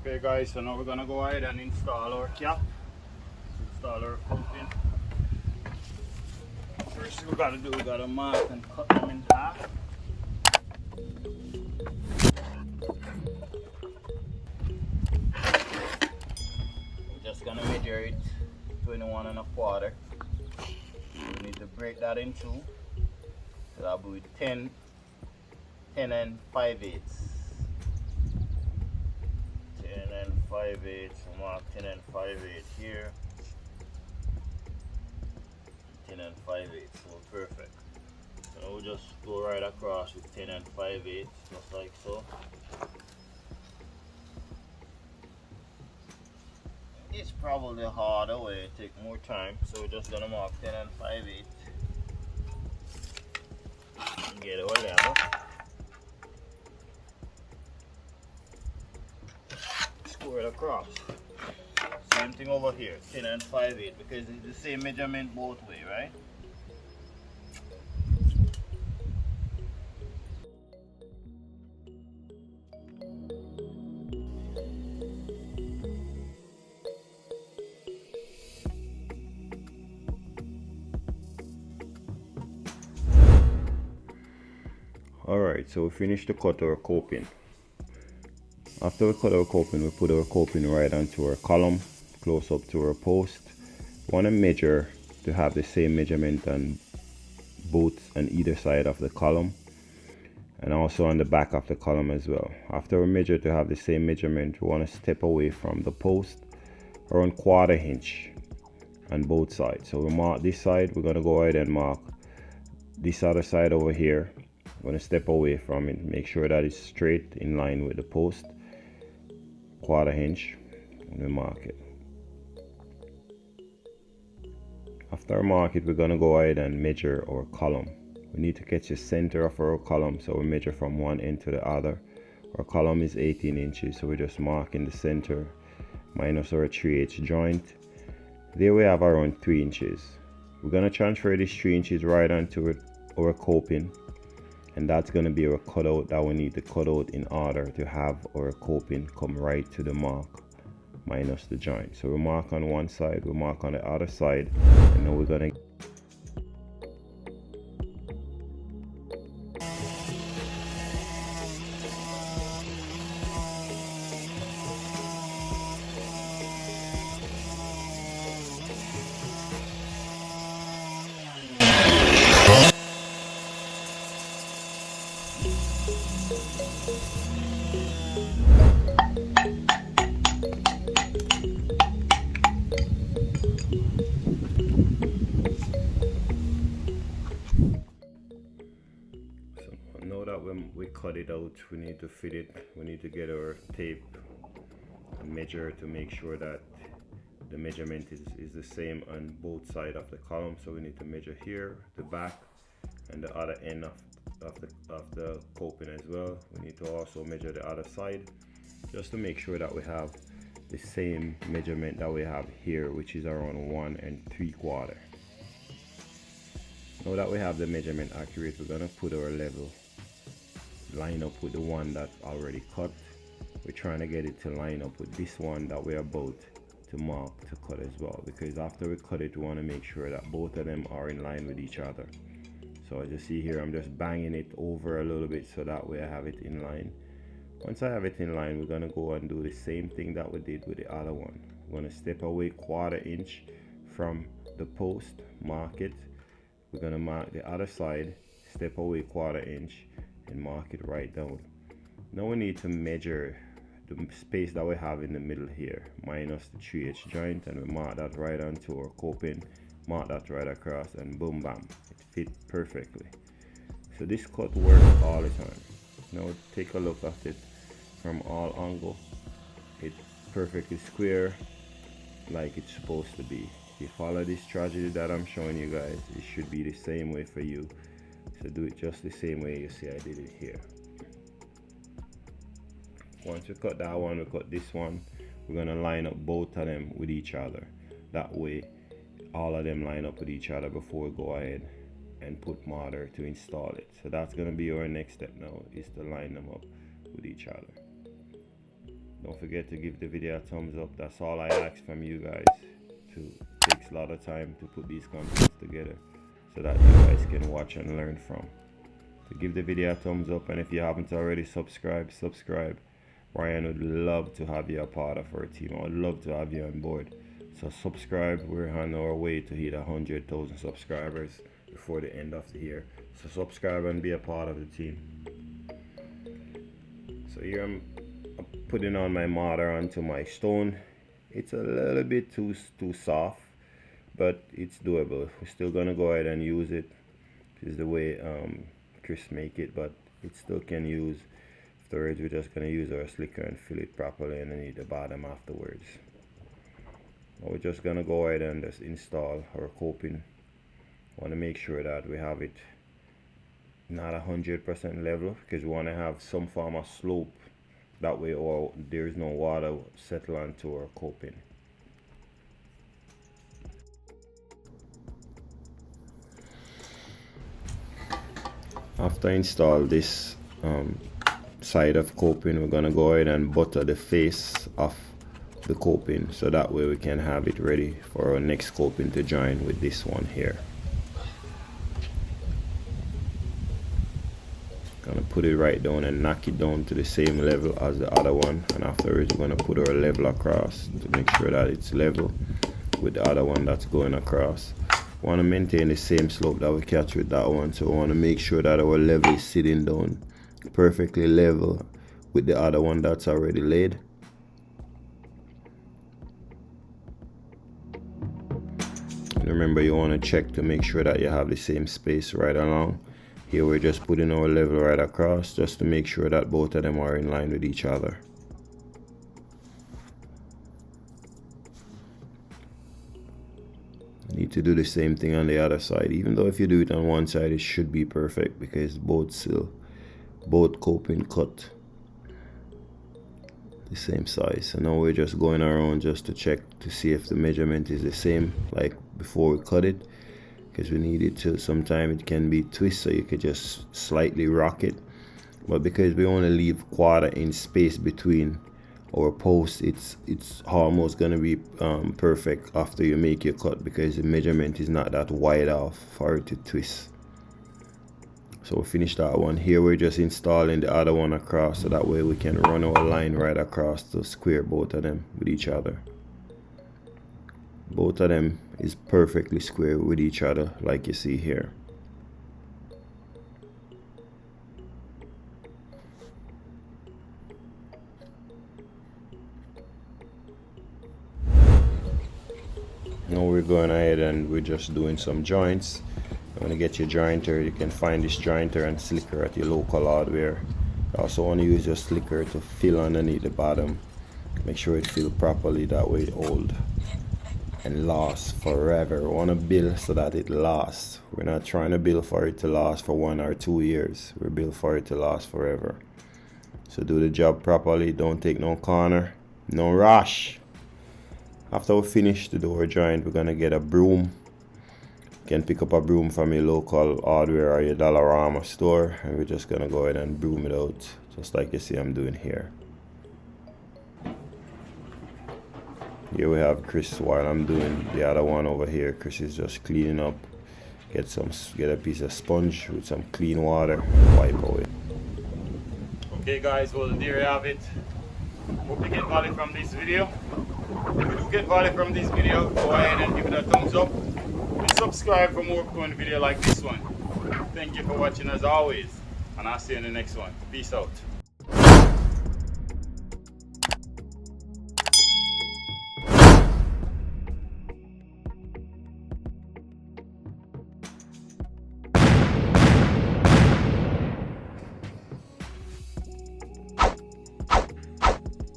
Okay guys, so now we're gonna go ahead and install our cap, install our coping. First we gotta mark and cut them in half. We're just gonna measure it 21 1/4. We need to break that in two. So that'll be 10 and 5/8. 10 and 5/8. So mark 10 and 5/8 here. 10 and 5/8. So perfect. So now we'll just go right across with 10 and 5/8, just like so. It's probably a harder way, it take more time. So we're just gonna mark 10 and 5/8. Get our level. Square it across. Same thing over here, 10 and 5/8, because it's the same measurement both way, right? Alright, so we finished to cut our coping. After we cut our coping, we put our coping right onto our column, close up to our post. We want to measure to have the same measurement on both on either side of the column and also on the back of the column as well. After we measure to have the same measurement, we want to step away from the post around 1/4 inch on both sides. So we mark this side, we're going to go ahead and mark this other side over here. I'm going to step away from it, make sure that it's straight in line with the post, 1/4 inch, and we mark it. After I mark it, we're going to go ahead and measure our column. We need to catch the center of our column, so we measure from one end to the other. Our column is 18 inches, so we're just marking the center minus our 3/8 joint. There we have around 3 inches. We're going to transfer this 3 inches right onto our coping, and that's going to be our cutout that we need to cut out in order to have our coping come right to the mark minus the joint. So we mark on one side, we mark on the other side, and now we're going to now that when we cut it out, we need to fit it. We need to get our tape and measure to make sure that the measurement is the same on both sides of the column. So we need to measure here, the back, and the other end of the coping as well. We need to also measure the other side, just to make sure that we have the same measurement that we have here, which is around 1 3/4. Now that we have the measurement accurate, we're gonna put our level line up with the one that already cut. We're trying to get it to line up with this one that we're about to mark to cut as well, because after we cut it, we want to make sure that both of them are in line with each other. So as you see here, I'm just banging it over a little bit so that way I have it in line. Once I have it in line, we're going to go and do the same thing that we did with the other one. We're going to step away 1/4 inch from the post, mark it. We're going to mark the other side, step away 1/4 inch, and mark it right down. Now we need to measure the space that we have in the middle here, minus the 3/8 joint, and we mark that right onto our coping, mark that right across, and boom bam, it fit perfectly. So this cut works all the time. Now take a look at it from all angles. It's perfectly square like it's supposed to be. If you follow this strategy that I'm showing you guys, it should be the same way for you. So do it just the same way you see I did it here. Once we cut that one, we cut this one. We're going to line up both of them with each other. That way all of them line up with each other before we go ahead and put mortar to install it. So that's going to be our next step now, is to line them up with each other. Don't forget to give the video a thumbs up. That's all I ask from you guys. It takes a lot of time to put these contents together so that you guys can watch and learn from. So give the video a thumbs up, and if you haven't already, subscribe. Ryan would love to have you a part of our team. I would love to have you on board. So subscribe. We're on our way to hit 100,000 subscribers before the end of the year. So subscribe and be a part of the team. So here I'm putting on my mortar onto my stone. It's a little bit too soft, but it's doable. We're still gonna go ahead and use it. This is the way Chris make it, but it still can use. Afterwards, we're just gonna use our slicker and fill it properly, and then hit the bottom afterwards. Now we're just gonna go ahead and just install our coping. Want to make sure that we have it not 100% level, because we want to have some form of slope. That way, or there is no water settle onto our coping. After install this side of coping, we're gonna go ahead and butter the face of the coping, so that way we can have it ready for our next coping to join with this one here. Gonna put it right down and knock it down to the same level as the other one, and afterwards we're gonna put our level across to make sure that it's level with the other one that's going across. Want to maintain the same slope that we catch with that one, so we want to make sure that our level is sitting down perfectly level with the other one that's already laid. And remember, you want to check to make sure that you have the same space right along. Here we're just putting our level right across just to make sure that both of them are in line with each other. You need to do the same thing on the other side, even though if you do it on one side it should be perfect, because both coping cut the same size. So now we're just going around just to check to see if the measurement is the same like before we cut it, because we need it to, sometimes it can be twist, so you could just slightly rock it, but because we only leave 1/4 inch space between our posts, it's almost gonna be perfect after you make your cut, because the measurement is not that wide off for it to twist. So we finished that one. Here we're just installing the other one across, so that way we can run our line right across to square both of them with each other. Both of them is perfectly square with each other, like you see here. Now we're going ahead and we're just doing some joints. You want to get your jointer, you can find this jointer and slicker at your local hardware. You also want to use your slicker to fill underneath the bottom. Make sure it fills properly, that way it holds and lasts forever. We want to build so that it lasts. We're not trying to build for it to last for 1 or 2 years. We're built for it to last forever. So do the job properly, don't take no corner, no rush. After we finish the door joint, we're gonna get a broom. You can pick up a broom from your local hardware or your Dollarama store, and we're just gonna go ahead and broom it out, just like you see I'm doing here. Here we have Chris while I'm doing the other one over here. Chris is just cleaning up. Get a piece of sponge with some clean water, wipe away. Okay guys, well there you have it. Hope you get value from this video. If you do get value from this video, go ahead and give it a thumbs up and subscribe for more upcoming video like this one. Thank you for watching as always, and I'll see you in the next one. Peace out.